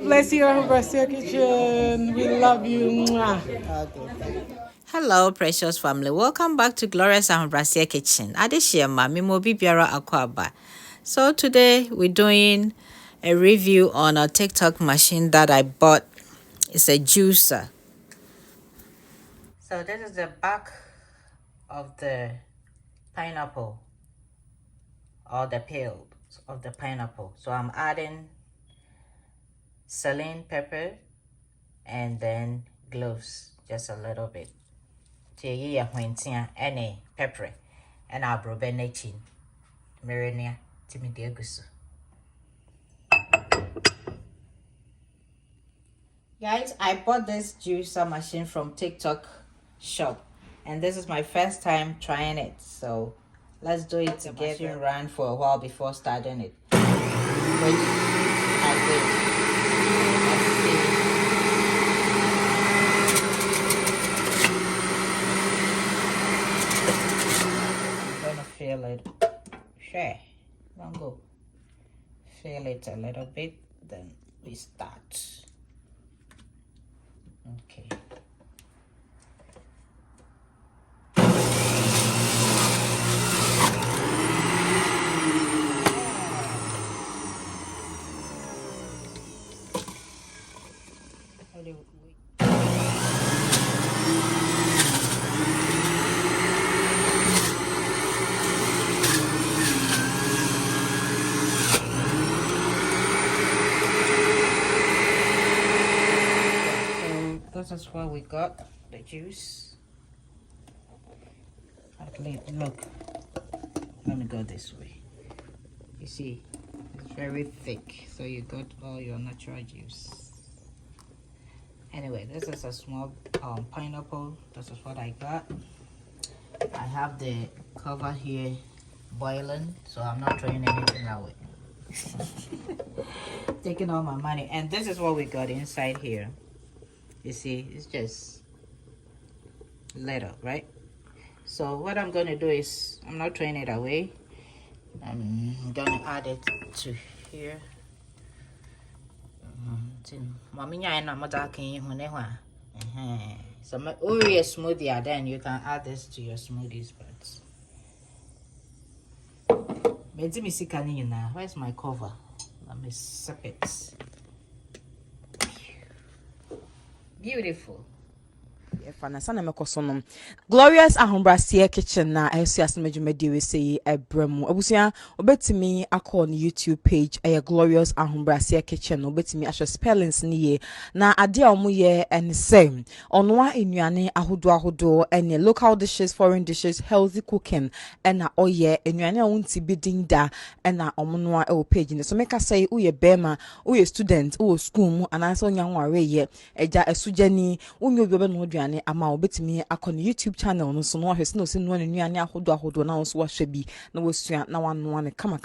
bless you, Brazil Kitchen. We love you. Mwah. Hello, precious family. Welcome back to Glorious and Brazil Kitchen. Adeshia Mimo Bibiara Akwaba. So today we're doing a review on a TikTok machine that I bought. It's a juicer. So this is the back of the pineapple, or the peel of the pineapple. So I'm adding saline pepper and then cloves, just a little bit. Tia any pepper and I'll chin. Marinia Timothy Gusu. Guys, I bought this juicer machine from TikTok shop, and this is my first time trying it, so let's do it together. The machine ran for a while before starting it, which I did. I'm gonna feel it. Don't go. Feel it a little bit, then we start. Okay. This is what we got, the juice. Look, let me go this way. You see, it's very thick, so you got all your natural juice. Anyway, this is a small pineapple. This is what I got. I have the cover here boiling, so I'm not throwing anything away. Taking all my money. And this is what we got inside here. You see, it's just little, right? So what I'm going to do is, I'm not throwing it away. I'm going to add it to here. So my Oreo smoothie, then you can add this to your smoothies. But where's my cover? Let me sip it. Beautiful. Glorious Ahombrasia Kitchen na esias medjumedi we say ebremu abusia obetimi akọ on YouTube page Glorious Ahombrasia Kitchen obetimi asho spellings ni ye na ade a omo ye en same onwa enuane ahodo ene local dishes, foreign dishes, healthy cooking ena oye enuane a wonti bidin da ena omo no a page ni so make say uye bema uye student uye school mu anase onya nware ye eja esujani unyo obi no aduane ama obetimi akọ on YouTube channel no so no ahwese no se no anuane ahodo na so wahwe bi na wasua na wano ne kama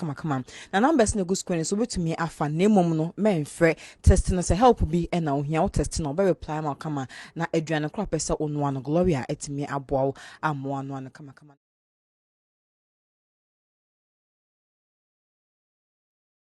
na numbers na go screen so obetimi afa na emom no menfre test no se help bi na ohia wo test no be reply ma kama na aduane kra pese onu ano Gloria etimi aboa ammo ano kama